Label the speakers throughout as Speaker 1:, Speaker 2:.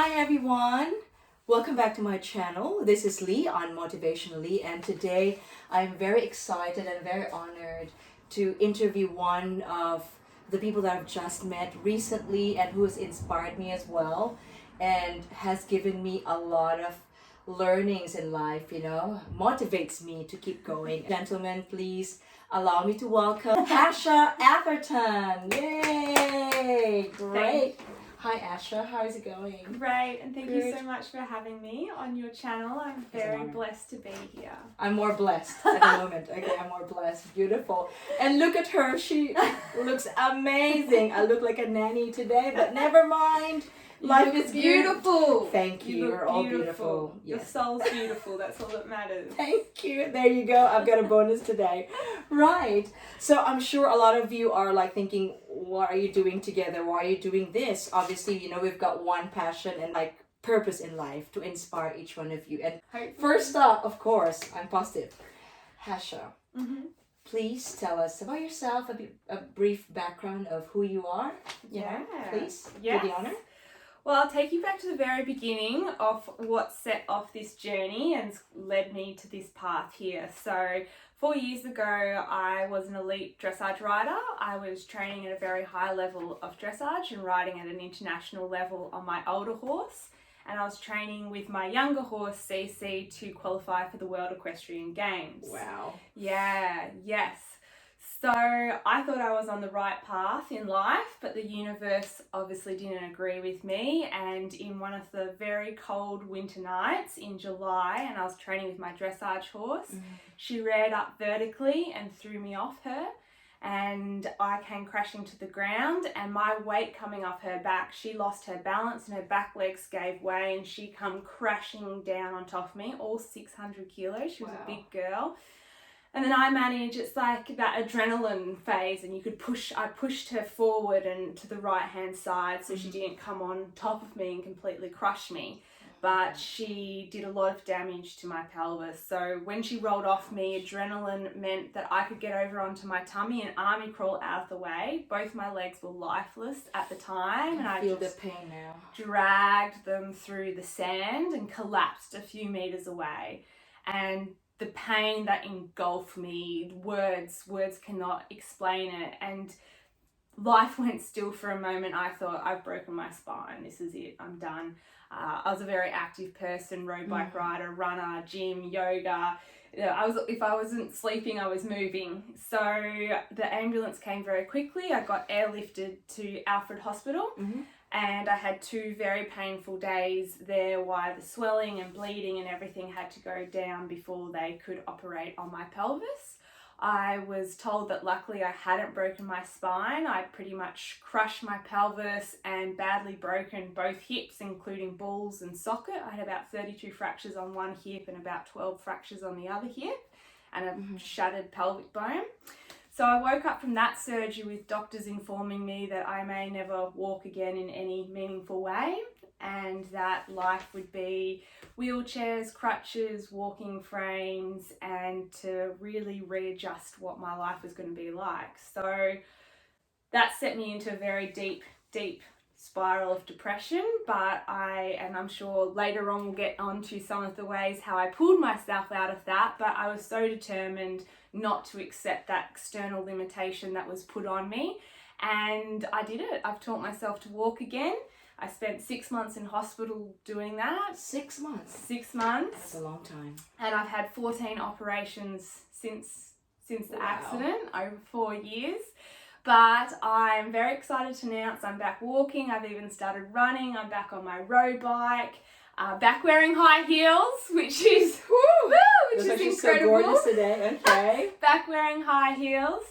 Speaker 1: Hi everyone, welcome back to my channel. This is Lee on Motivationalee, and today I'm very excited and very honored to interview one of the people that I've just met recently and who has inspired me as well and has given me a lot of learnings in life, motivates me to keep going. Gentlemen, please allow me to welcome Asha Atherton. Yay! Great. Hi Asha, how is it going?
Speaker 2: Great, and thank you so much for having me on your channel. I'm very blessed to be here.
Speaker 1: I'm more blessed at the moment. Okay, I'm more blessed. Beautiful. And look at her, she looks amazing. I look like a nanny today, but never mind. Life is beautiful. Thank you. You're all beautiful.
Speaker 2: Your soul's beautiful. That's all that matters.
Speaker 1: Thank you. There you go. I've got a bonus today. Right. So I'm sure a lot of you are like thinking, what are you doing together? Why are you doing this? Obviously, we've got one passion and like purpose in life to inspire each one of you. And first up, of course, I'm positive. Asha, please tell us about yourself, a brief background of who you are. Please.
Speaker 2: Yes.
Speaker 1: Do the honor.
Speaker 2: Well, I'll take you back to the very beginning of what set off this journey and led me to this path here. So 4 years ago, I was an elite dressage rider. I was training at a very high level of dressage and riding at an international level on my older horse. And I was training with my younger horse, CC, to qualify for the World Equestrian Games.
Speaker 1: Wow.
Speaker 2: Yeah, yes. So I thought I was on the right path in life, but the universe obviously didn't agree with me. And in one of the very cold winter nights in July, and I was training with my dressage horse, she reared up vertically and threw me off her. And I came crashing to the ground, and my weight coming off her back, she lost her balance and her back legs gave way and she come crashing down on top of me, all 600 kilos. She was a big girl. And then I managed, it's like that adrenaline phase, and I pushed her forward and to the right hand side so she didn't come on top of me and completely crush me. But she did a lot of damage to my pelvis. So when she rolled off me, adrenaline meant that I could get over onto my tummy and army crawl out of the way. Both my legs were lifeless at the time. And I
Speaker 1: feel the pain now.
Speaker 2: Dragged them through the sand and collapsed a few meters away. And the pain that engulfed me, words cannot explain it. And life went still for a moment. I thought, I've broken my spine. This is it. I'm done. I was a very active person, road bike rider, runner, gym, yoga. If I wasn't sleeping, I was moving. So the ambulance came very quickly. I got airlifted to Alfred Hospital. And I had 2 very painful days there while the swelling and bleeding and everything had to go down before they could operate on my pelvis. I was told that luckily I hadn't broken my spine. I'd pretty much crushed my pelvis and badly broken both hips, including balls and socket. I had about 32 fractures on one hip and about 12 fractures on the other hip and a shattered pelvic bone. So I woke up from that surgery with doctors informing me that I may never walk again in any meaningful way and that life would be wheelchairs, crutches, walking frames, and to really readjust what my life was going to be like. So that set me into a very deep spiral of depression, but I'm sure later on we'll get onto some of the ways how I pulled myself out of that, but I was so determined not to accept that external limitation that was put on me, and I did it. I've taught myself to walk again. I spent 6 months in hospital doing that.
Speaker 1: 6 months?
Speaker 2: 6 months.
Speaker 1: That's a long time.
Speaker 2: And I've had 14 operations since the accident, over 4 years. But I'm very excited to announce I'm back walking. I've even started running. I'm back on my road bike. Back wearing high heels, which is incredible.
Speaker 1: So gorgeous today. Okay.
Speaker 2: Back wearing high heels.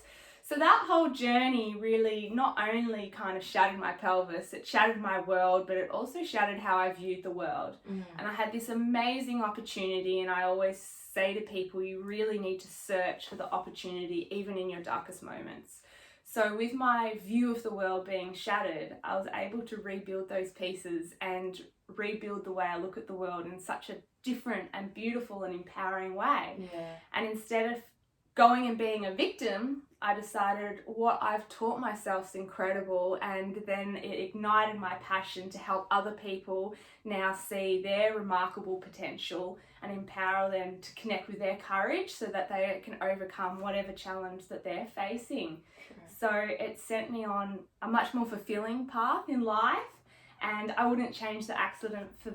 Speaker 2: So that whole journey really not only kind of shattered my pelvis, it shattered my world, but it also shattered how I viewed the world. And I had this amazing opportunity, and I always say to people, you really need to search for the opportunity even in your darkest moments. So with my view of the world being shattered, I was able to rebuild those pieces and rebuild the way I look at the world in such a different and beautiful and empowering way. And instead of going and being a victim, I decided what I've taught myself is incredible, and then it ignited my passion to help other people now see their remarkable potential and empower them to connect with their courage so that they can overcome whatever challenge that they're facing. So it sent me on a much more fulfilling path in life, and I wouldn't change the accident for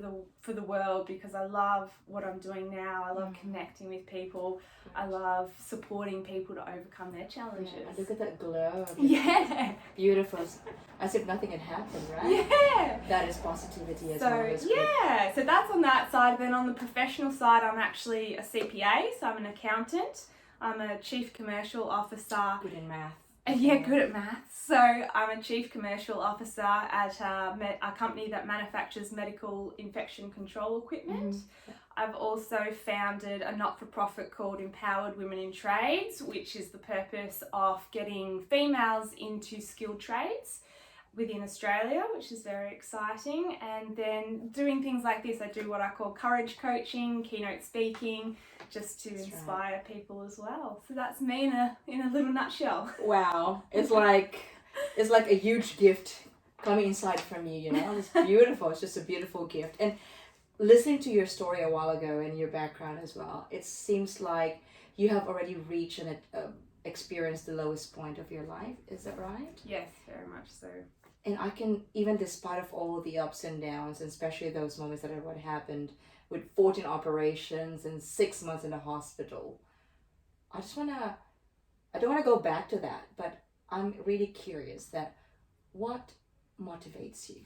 Speaker 2: the world, because I love what I'm doing now. I love connecting with people. I love supporting people to overcome their challenges.
Speaker 1: Yeah, look at that glow.
Speaker 2: Yeah.
Speaker 1: Beautiful. As if nothing had happened, right?
Speaker 2: Yeah.
Speaker 1: That is positivity as well.
Speaker 2: Yeah. So that's on that side. Then on the professional side, I'm actually a CPA. So I'm an accountant. I'm a chief commercial officer.
Speaker 1: Good in math.
Speaker 2: Yeah, good at maths. So I'm a chief commercial officer at a company that manufactures medical infection control equipment. I've also founded a not-for-profit called Empowered Women in Trades, which is the purpose of getting females into skilled trades within Australia, which is very exciting. And then doing things like this, I do what I call courage coaching, keynote speaking, just to inspire people as well. So that's me in a little nutshell.
Speaker 1: Wow, it's like a huge gift coming inside from you, you know. It's beautiful. It's just a beautiful gift. And listening to your story a while ago and your background as well, it seems like you have already reached and experienced the lowest point of your life. Is that right?
Speaker 2: Yes, very much so.
Speaker 1: And I can, even despite of all the ups and downs, and especially those moments that are what happened with 14 operations and 6 months in the hospital, I don't want to go back to that, but I'm really curious that what motivates you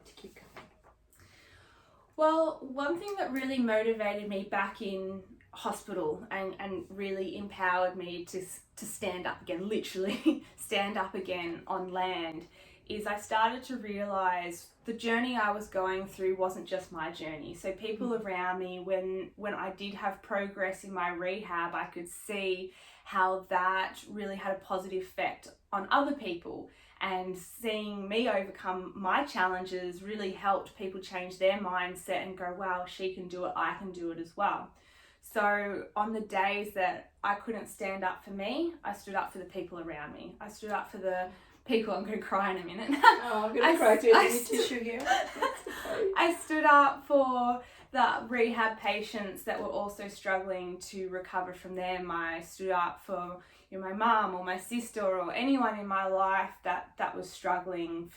Speaker 1: to keep going?
Speaker 2: Well, one thing that really motivated me back in hospital and really empowered me to stand up again, literally stand up again on land, is I started to realise the journey I was going through wasn't just my journey. So people around me, when I did have progress in my rehab, I could see how that really had a positive effect on other people. And seeing me overcome my challenges really helped people change their mindset and go, wow, she can do it, I can do it as well. So on the days that I couldn't stand up for me, I stood up for the people around me. I stood up for the people, I'm going to cry in a minute.
Speaker 1: Oh, I'm going to cry too. I need tissue here.
Speaker 2: I stood up for the rehab patients that were also struggling to recover from them. I stood up for my mum or my sister or anyone in my life that was struggling.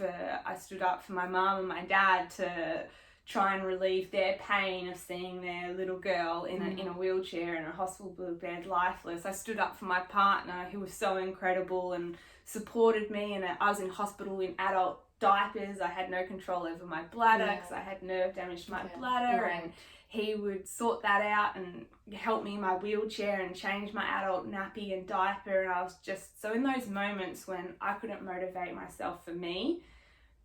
Speaker 2: I stood up for my mum and my dad to try and relieve their pain of seeing their little girl in a wheelchair in a hospital bed, lifeless. I stood up for my partner, who was so incredible and supported me, and I was in hospital in adult diapers. I had no control over my bladder because I had nerve damage to my bladder, and he would sort that out and help me in my wheelchair and change my adult nappy and diaper. And I was just, so in those moments when I couldn't motivate myself for me,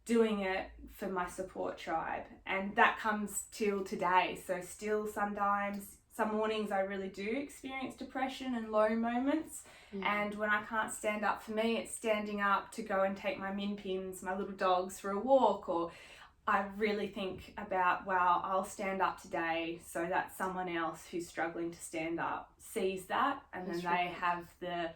Speaker 2: doing it for my support tribe. And that comes till today. So still sometimes, some mornings I really do experience depression and low moments. And when I can't stand up for me, it's standing up to go and take my min pins, my little dogs, for a walk. Or I really think about, wow, I'll stand up today so that someone else who's struggling to stand up sees that, and then they have the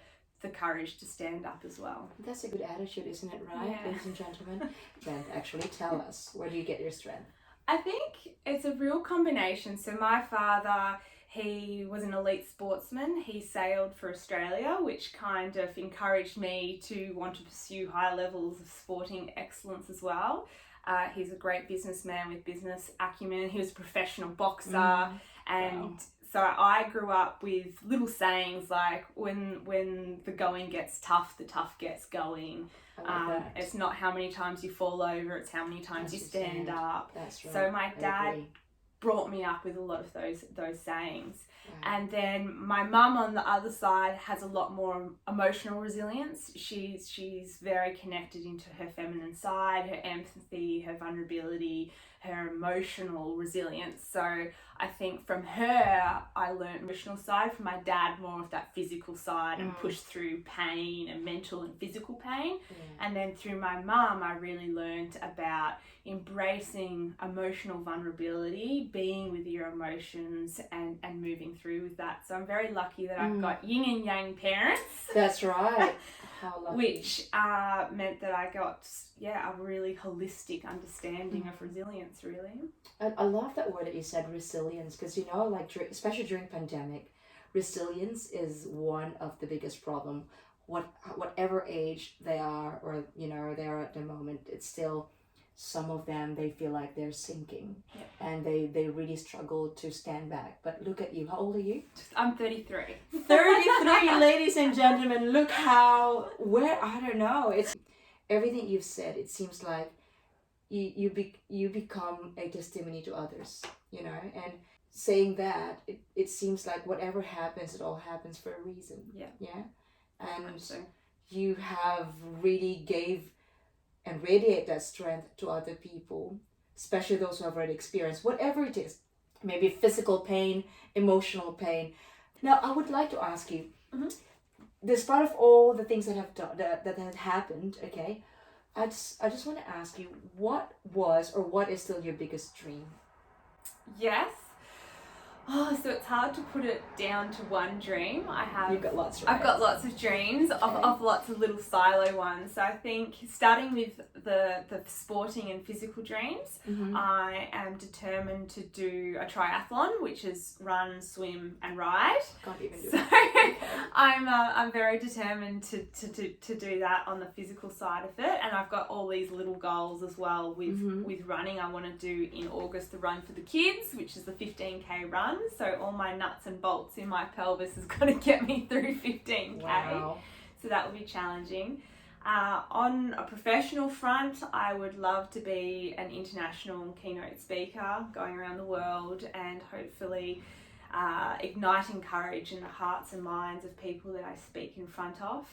Speaker 2: courage to stand up as well.
Speaker 1: That's a good attitude, isn't it, right, ladies and gentlemen? Then actually tell us, where do you get your strength?
Speaker 2: I think it's a real combination. So my father, he was an elite sportsman. He sailed for Australia, which kind of encouraged me to want to pursue high levels of sporting excellence as well. He's a great businessman with business acumen. He was a professional boxer. And so I grew up with little sayings like, when the going gets tough, the tough gets going. It's not how many times you fall over, it's how many times you stand up.
Speaker 1: That's right.
Speaker 2: So my dad brought me up with a lot of those sayings. And then my mum on the other side has a lot more emotional resilience. She's very connected into her feminine side, her empathy, her vulnerability, her emotional resilience. So I think from her, I learned emotional side, from my dad more of that physical side and pushed through pain and mental and physical pain. And then through my mum, I really learned about embracing emotional vulnerability, being with your emotions and moving through with that. So I'm very lucky that I've got yin and yang parents.
Speaker 1: That's right. How lucky.
Speaker 2: Which meant that I got, a really holistic understanding of resilience, really.
Speaker 1: I love that word that you said, resilience, because, like, especially during pandemic, resilience is one of the biggest problem. Whatever age they are, or, they are at the moment, it's still, some of them, they feel like they're sinking.
Speaker 2: Yep.
Speaker 1: And they really struggle to stand back. But look at you. How old are you?
Speaker 2: I'm 33.
Speaker 1: 33, ladies and gentlemen. Look I don't know. It's everything you've said. It seems like you become a testimony to others, and saying that, it seems like whatever happens, it all happens for a reason.
Speaker 2: Yeah.
Speaker 1: And you have really gave and radiate that strength to other people, especially those who have already experienced whatever it is, maybe physical pain, emotional pain. Now, I would like to ask you, despite of all the things that have happened, okay, I just want to ask you, what was or what is still your biggest dream?
Speaker 2: Yes. Oh, so it's hard to put it down to one dream.
Speaker 1: You've got lots, right?
Speaker 2: I've got lots of dreams, of lots of little silo ones. So I think starting with the sporting and physical dreams, I am determined to do a triathlon, which is run, swim and ride.
Speaker 1: Can't even do
Speaker 2: so
Speaker 1: it.
Speaker 2: I'm very determined to do that on the physical side of it. And I've got all these little goals as well with running. I want to do in August the Run for the Kids, which is the 15K run. So all my nuts and bolts in my pelvis is going to get me through 15K.
Speaker 1: Wow.
Speaker 2: So that will be challenging. On a professional front, I would love to be an international keynote speaker, going around the world and hopefully igniting courage in the hearts and minds of people that I speak in front of.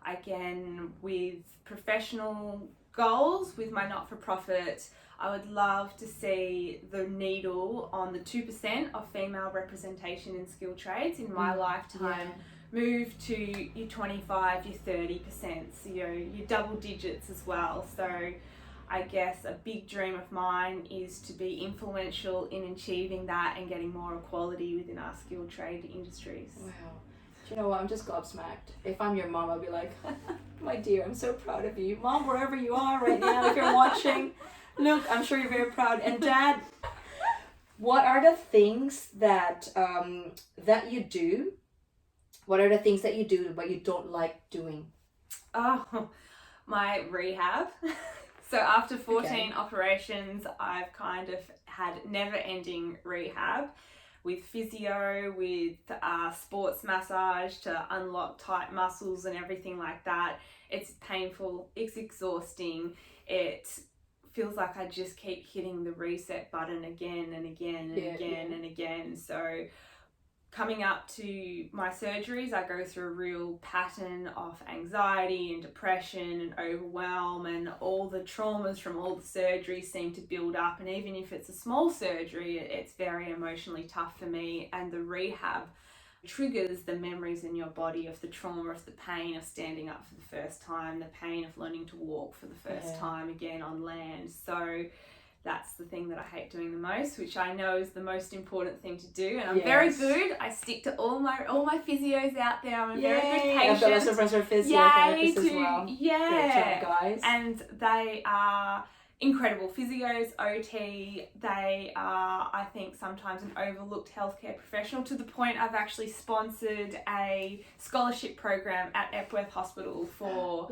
Speaker 2: Again, with professional goals, with my not-for-profit, I would love to see the needle on the 2% of female representation in skilled trades in my lifetime move to your 25, your 30%, so your double digits as well. So I guess a big dream of mine is to be influential in achieving that and getting more equality within our skilled trade industries.
Speaker 1: Wow. Do you know what? I'm just gobsmacked. If I'm your mom, I'll be like, my dear, I'm so proud of you. Mom, wherever you are right now, if you're watching, look, I'm sure you're very proud. And Dad, what are the things that that you do? What are the things that you do but you don't like doing?
Speaker 2: Oh, my rehab. So after 14 operations, I've kind of had never-ending rehab with physio, with sports massage to unlock tight muscles and everything like that. It's painful, it's exhausting, it feels like I just keep hitting the reset button again and again and and again. So coming up to my surgeries, I go through a real pattern of anxiety and depression and overwhelm, and all the traumas from all the surgeries seem to build up. And even if it's a small surgery, it's very emotionally tough for me. And the rehab triggers the memories in your body of the trauma, of the pain of standing up for the first time, the pain of learning to walk for the first time again on land. So that's the thing that I hate doing the most, which I know is the most important thing to do. And I'm very good. I stick to all my physios out there. I'm a very good patient.
Speaker 1: I've got lots of friends who are physiotherapists as well.
Speaker 2: Yeah.
Speaker 1: Great job, guys.
Speaker 2: And they are incredible physios, OT. They are, I think, sometimes an overlooked healthcare professional, to the point I've actually sponsored a scholarship program at Epworth Hospital for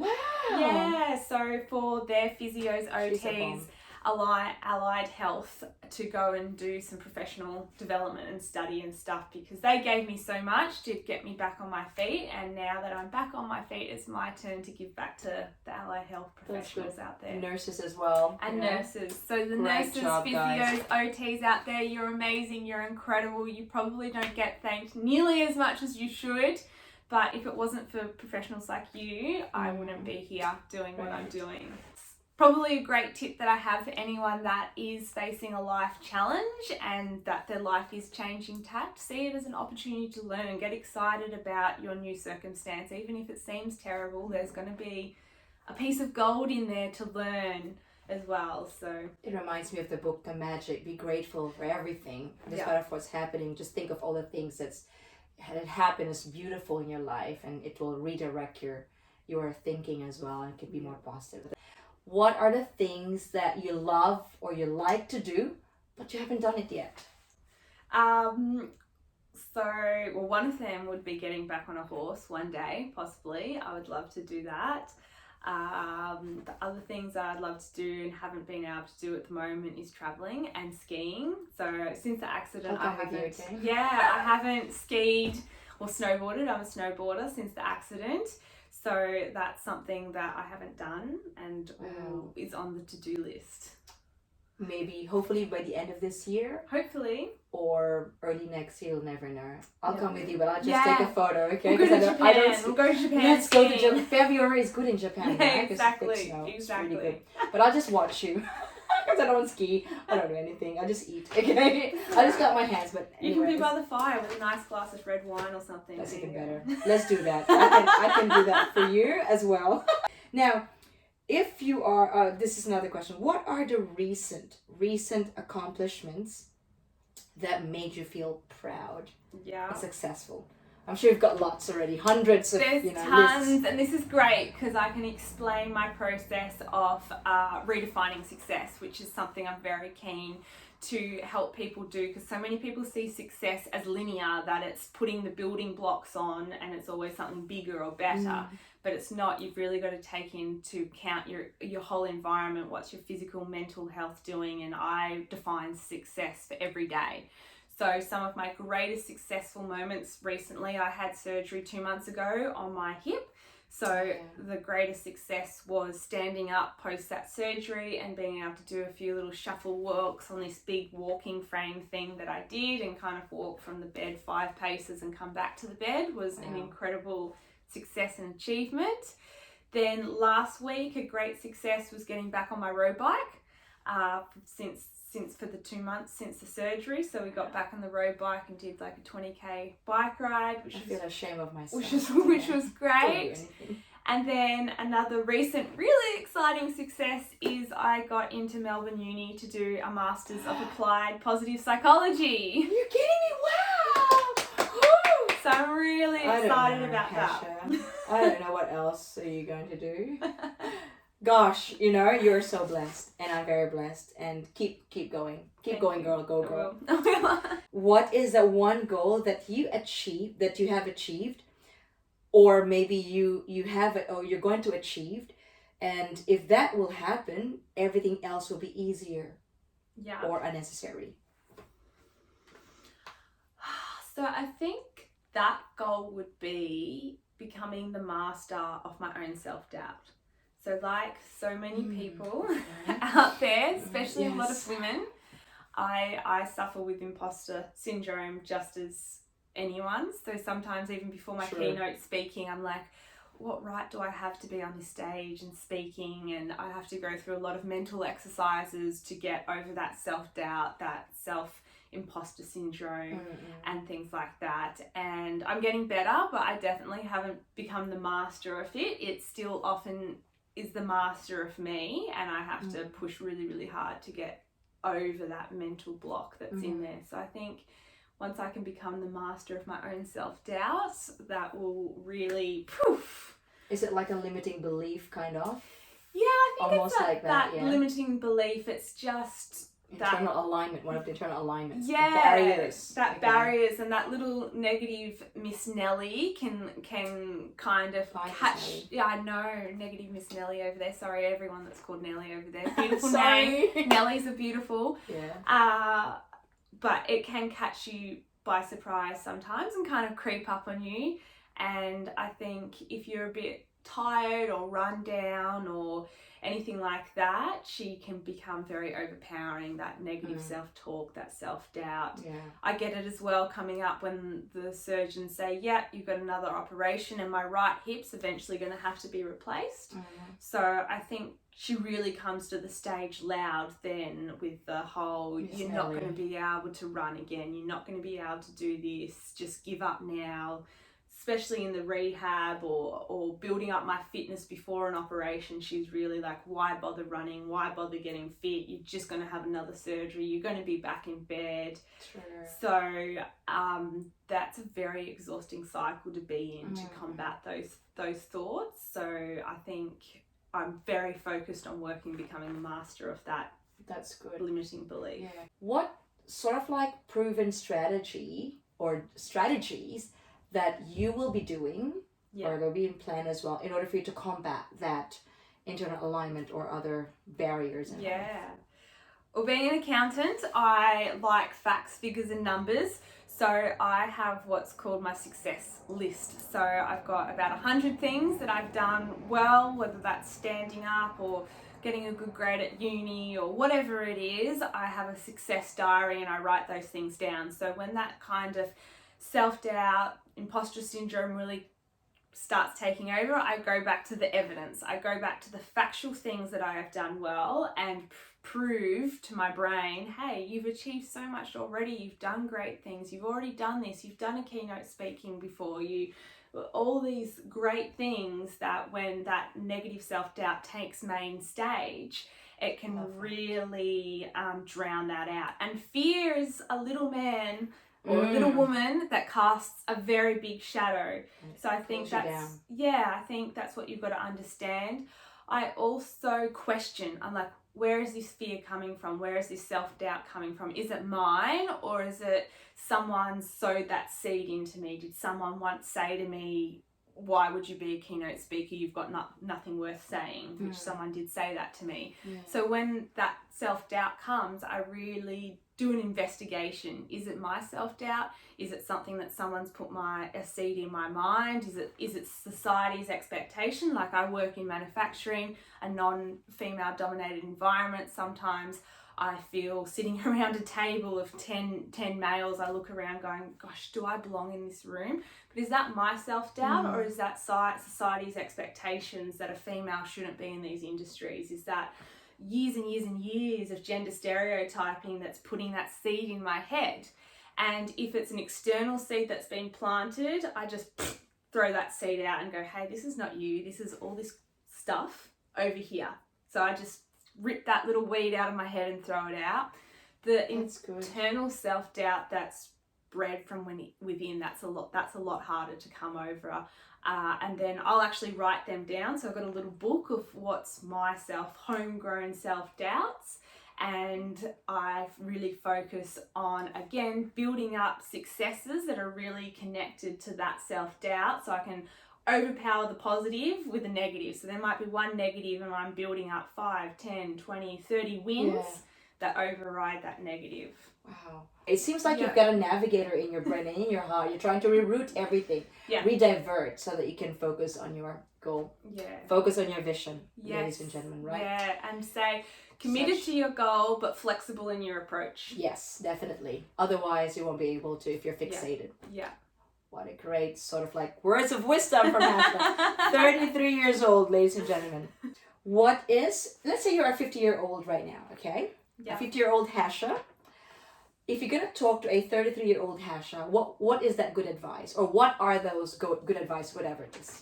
Speaker 2: so for their physios, OTs, allied health, to go and do some professional development and study and stuff, because they gave me so much to get me back on my feet. And now that I'm back on my feet, it's my turn to give back to the allied health professionals out there.
Speaker 1: Nurses as well.
Speaker 2: And nurses. So the
Speaker 1: Great
Speaker 2: nurses,
Speaker 1: job,
Speaker 2: physios,
Speaker 1: guys.
Speaker 2: OTs out there, you're amazing, you're incredible. You probably don't get thanked nearly as much as you should. But if it wasn't for professionals like you, I wouldn't be here doing what I'm doing. probably a great tip that I have for anyone that is facing a life challenge and that their life is changing tact, see it as an opportunity to learn. Get excited about your new circumstance. Even if it seems terrible, there's going to be a piece of gold in there to learn as well. So
Speaker 1: it reminds me of the book The Magic. Be grateful for everything, despite
Speaker 2: yeah.
Speaker 1: of what's happening. Just think of all the things that happen as beautiful in your life, and it will redirect your thinking as well, and can be more positive. What are the things that you love or you like to do, but you haven't done it yet?
Speaker 2: Well, one of them would be getting back on a horse one day, possibly. I would love to do that. The other things I'd love to do and haven't been able to do at the moment is traveling and skiing. So since the accident, I haven't skied or snowboarded. I'm a snowboarder since the accident. So that's something that I haven't done and is on the to-do list.
Speaker 1: Maybe, hopefully by the end of this year.
Speaker 2: Hopefully.
Speaker 1: Or early next year, you'll never know. I'll come with you, but I'll just take a photo, okay?
Speaker 2: We'll go to Japan. We'll go to Japan.
Speaker 1: Let's go to Japan. February is good in Japan,
Speaker 2: yeah,
Speaker 1: right?
Speaker 2: Exactly.
Speaker 1: It's really good. But I'll just watch you. Because I don't ski. I don't do anything. I just eat, okay? I just got my hands, but anyways.
Speaker 2: You can be by the fire with a nice glass of red wine or something.
Speaker 1: That's even better. Let's do that. I can do that for you as well. Now, if you are, this is another question. What are the recent accomplishments that made you feel proud and successful? I'm sure you've got lots already, hundreds of
Speaker 2: There's tons,
Speaker 1: lists.
Speaker 2: And this is great because I can explain my process of redefining success, which is something I'm very keen to help people do, because so many people see success as linear, that it's putting the building blocks on and it's always something bigger or better. But it's not. You've really got to take into account your whole environment. What's your physical, mental health doing? And I define success for every day. So some of my greatest successful moments recently, I had surgery 2 months ago on my hip. So the greatest success was standing up post that surgery and being able to do a few little shuffle walks on this big walking frame thing that I did, and kind of walk from the bed 5 paces and come back to the bed was an incredible success and achievement. Then last week, a great success was getting back on my road bike since for the 2 months since the surgery. So we got back on the road bike and did like a 20k bike ride, which I feel ashamed of myself, which was great. And then another recent really exciting success is I got into Melbourne Uni to do a Masters of Applied Positive Psychology.
Speaker 1: You're kidding me? Wow! Woo!
Speaker 2: So I'm really excited about that.
Speaker 1: I don't know what else are you going to do. Gosh, you're so blessed, and I'm very blessed, and keep going. Keep going, girl. Go. What is the one goal that you have achieved, or maybe you have it, or you're going to achieve, and if that will happen, everything else will be easier or unnecessary?
Speaker 2: So I think that goal would be becoming the master of my own self-doubt. So like so many people out there, especially a lot of women, I suffer with imposter syndrome just as anyone. So sometimes even before my keynote speaking, I'm like, what right do I have to be on this stage and speaking? And I have to go through a lot of mental exercises to get over that self-doubt, that imposter syndrome and things like that. And I'm getting better, but I definitely haven't become the master of it. It still often is the master of me, and I have to push really, really hard to get over that mental block that's in there. So I think once I can become the master of my own self-doubt, that will really poof.
Speaker 1: Is it like a limiting belief kind of?
Speaker 2: Yeah, I think
Speaker 1: almost
Speaker 2: it's
Speaker 1: like that
Speaker 2: limiting belief. It's just
Speaker 1: internal alignment, one of the internal alignments.
Speaker 2: Yeah,
Speaker 1: barriers.
Speaker 2: Barriers, and that little negative Miss Nellie can kind of catch. Yeah, I know, negative Miss Nellie over there. Sorry, everyone that's called Nellie over there. Beautiful name. Nellies are beautiful.
Speaker 1: Yeah.
Speaker 2: But it can catch you by surprise sometimes and kind of creep up on you. And I think if you're a bit tired or run down or anything like that, she can become very overpowering, that negative self-talk, that self-doubt.
Speaker 1: Yeah.
Speaker 2: I get it as well coming up when the surgeons say, yeah, you've got another operation and my right hip's eventually going to have to be replaced. So I think she really comes to the stage loud then with the whole, you're not going to be able to run again, you're not going to be able to do this, just give up now. Especially in the rehab or building up my fitness before an operation, she's really like, why bother running? Why bother getting fit? You're just going to have another surgery. You're going to be back in bed.
Speaker 1: True.
Speaker 2: So that's a very exhausting cycle to be in, to combat those thoughts. So I think I'm very focused on becoming a master of that.
Speaker 1: That's good.
Speaker 2: Limiting belief.
Speaker 1: Yeah. What sort of like proven strategy or strategies that you will be doing, or they'll be in plan as well, in order for you to combat that internal alignment or other barriers in life?
Speaker 2: Well, being an accountant, I like facts, figures and numbers. So I have what's called my success list. So I've got about 100 things that I've done well, whether that's standing up or getting a good grade at uni or whatever it is. I have a success diary and I write those things down. So when that kind of self-doubt, imposter syndrome really starts taking over, I go back to the evidence. I go back to the factual things that I have done well and prove to my brain, hey, you've achieved so much already. You've done great things. You've already done this. You've done a keynote speaking before. All these great things that when that negative self-doubt takes main stage, it can really drown that out. And fear is a little man or a little woman that casts a very big shadow. So I think I think that's what you've got to understand. I also question, I'm like, where is this fear coming from? Where is this self-doubt coming from? Is it mine, or is it someone sowed that seed into me? Did someone once say to me, why would you be a keynote speaker? You've got nothing worth saying, which someone did say that to me. So when that self-doubt comes, I really do an investigation. Is it my self-doubt? Is it something that someone's put a seed in my mind? Is it society's expectation? Like, I work in manufacturing, a non-female dominated environment. Sometimes I feel sitting around a table of 10 males, I look around going, gosh, do I belong in this room? But is that my self-doubt, or is that society's expectations that a female shouldn't be in these industries? Is that years and years and years of gender stereotyping that's putting that seed in my head? And if it's an external seed that's been planted, I just throw that seed out and go, hey, this is not you. This is all this stuff over here. So I just rip that little weed out of my head and throw it out. The internal self-doubt that's bred from within, that's a lot harder to come over. And then I'll actually write them down. So I've got a little book of what's my homegrown self-doubts. And I really focus on, again, building up successes that are really connected to that self-doubt, so I can overpower the positive with the negative. So there might be one negative and I'm building up 5, 10, 20, 30 wins that override that negative.
Speaker 1: Wow. It seems like you've got a navigator in your brain and in your heart. You're trying to reroute everything, redivert, so that you can focus on your goal. Focus on your vision, ladies and gentlemen, right?
Speaker 2: And say, committed to your goal, but flexible in your approach.
Speaker 1: Yes, definitely. Otherwise, you won't be able to if you're fixated. What a great sort of like words of wisdom from Hasha. 33 years old, ladies and gentlemen. Let's say you're a 50-year-old right now, okay? A 50-year-old Hasha. If you're going to talk to a 33-year-old Hasha, what is that good advice? Or what are those good advice, whatever it is?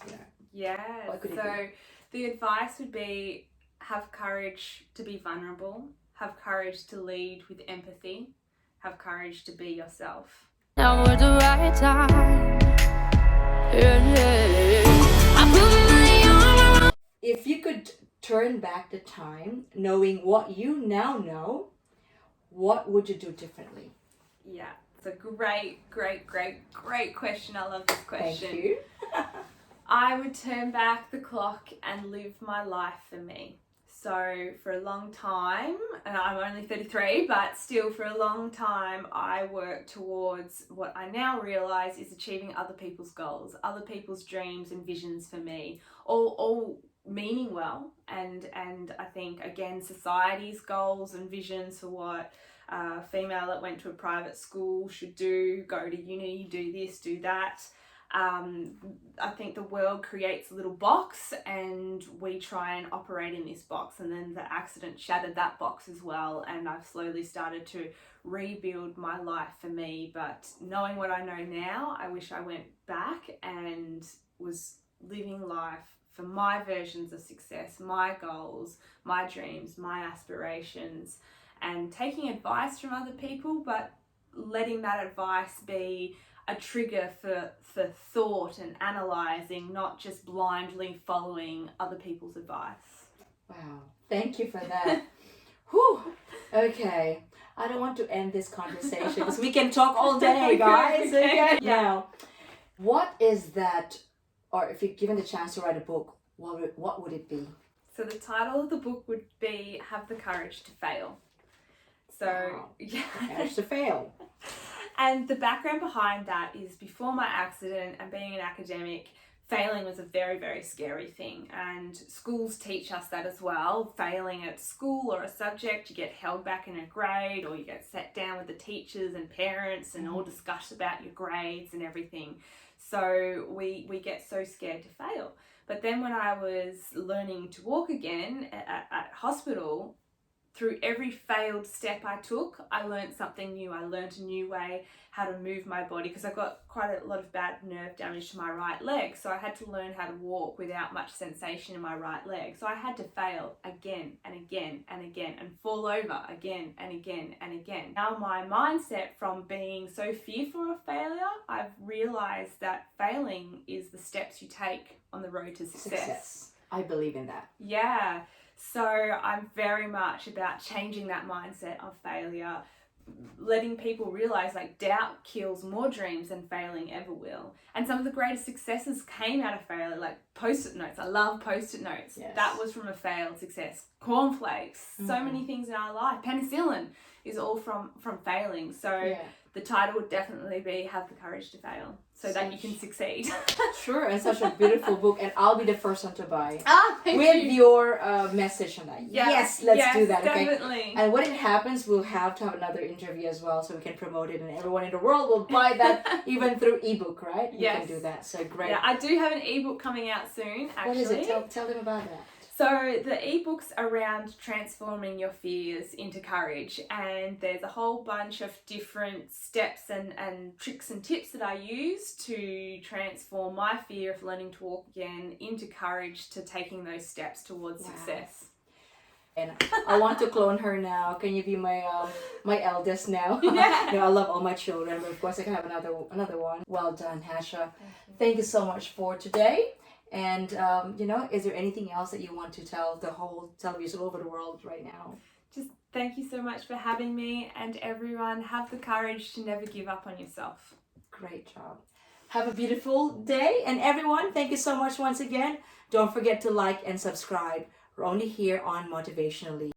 Speaker 1: What could it be?
Speaker 2: The advice would be, have courage to be vulnerable, have courage to lead with empathy, have courage to be yourself.
Speaker 3: Now we're the right time.
Speaker 1: If you could turn back the time, knowing what you now know, what would you do differently?
Speaker 2: It's a great question. I love this question.
Speaker 1: Thank you.
Speaker 2: I would turn back the clock and live my life for me. So for a long time, and I'm only 33, but still for a long time, I worked towards what I now realise is achieving other people's goals, other people's dreams and visions for me, all meaning well. And I think, again, society's goals and visions for what a female that went to a private school should do, go to uni, do this, do that. I think the world creates a little box and we try and operate in this box, and then the accident shattered that box as well, and I've slowly started to rebuild my life for me. But knowing what I know now, I wish I went back and was living life for my versions of success, my goals, my dreams, my aspirations, and taking advice from other people, but letting that advice be a trigger for thought and analysing, not just blindly following other people's advice.
Speaker 1: Wow, thank you for that. Whew. Okay, I don't want to end this conversation because we can talk all day, guys. Okay. Now, what is that, or if you're given the chance to write a book, what would it be?
Speaker 2: So the title of the book would be Have the Courage to Fail. So,
Speaker 1: wow.
Speaker 2: Yeah.
Speaker 1: Courage to fail.
Speaker 2: And the background behind that is, before my accident and being an academic, failing was a very, very scary thing. And schools teach us that as well. Failing at school or a subject, you get held back in a grade, or you get sat down with the teachers and parents and all discuss about your grades and everything. So we get so scared to fail. But then when I was learning to walk again at hospital, through every failed step I took, I learned something new. I learned a new way how to move my body, because I got quite a lot of bad nerve damage to my right leg. So I had to learn how to walk without much sensation in my right leg. So I had to fail again and again and again, and fall over again and again and again. Now my mindset, from being so fearful of failure, I've realised that failing is the steps you take on the road to success.
Speaker 1: I believe in that.
Speaker 2: Yeah. So I'm very much about changing that mindset of failure, letting people realize, like, doubt kills more dreams than failing ever will. And some of the greatest successes came out of failure, like post-it notes. I love post-it notes.
Speaker 1: Yes.
Speaker 2: That was from a failed success. Cornflakes, so many things in our life. Penicillin is all from failing. So the title would definitely be Have the Courage to Fail, so that you can succeed.
Speaker 1: Sure, and such a beautiful book, and I'll be the first one to buy it.
Speaker 2: Thank
Speaker 1: with
Speaker 2: you.
Speaker 1: your message on that.
Speaker 2: Yeah.
Speaker 1: Yes, let's do that. Okay.
Speaker 2: Definitely.
Speaker 1: And when it happens, we'll have to have another interview as well, so we can promote it, and everyone in the world will buy that, even through ebook, right?
Speaker 2: Yes.
Speaker 1: You can do that. So great.
Speaker 2: Yeah, I do have an ebook coming out soon, actually.
Speaker 1: What is it? Tell them about that.
Speaker 2: So the ebook's around transforming your fears into courage, and there's a whole bunch of different steps and tricks and tips that I use to transform my fear of learning to walk again into courage, to taking those steps towards success.
Speaker 1: And I want to clone her now. Can you be my eldest now?
Speaker 2: Yeah.
Speaker 1: You know, I love all my children, but of course I can have another one. Well done, Hasha. Thank you so much for today. And, is there anything else that you want to tell the whole television all over the world right now?
Speaker 2: Just thank you so much for having me, and everyone, have the courage to never give up on yourself.
Speaker 1: Great job. Have a beautiful day. And everyone, thank you so much once again. Don't forget to like and subscribe. We're only here on Motivationalee.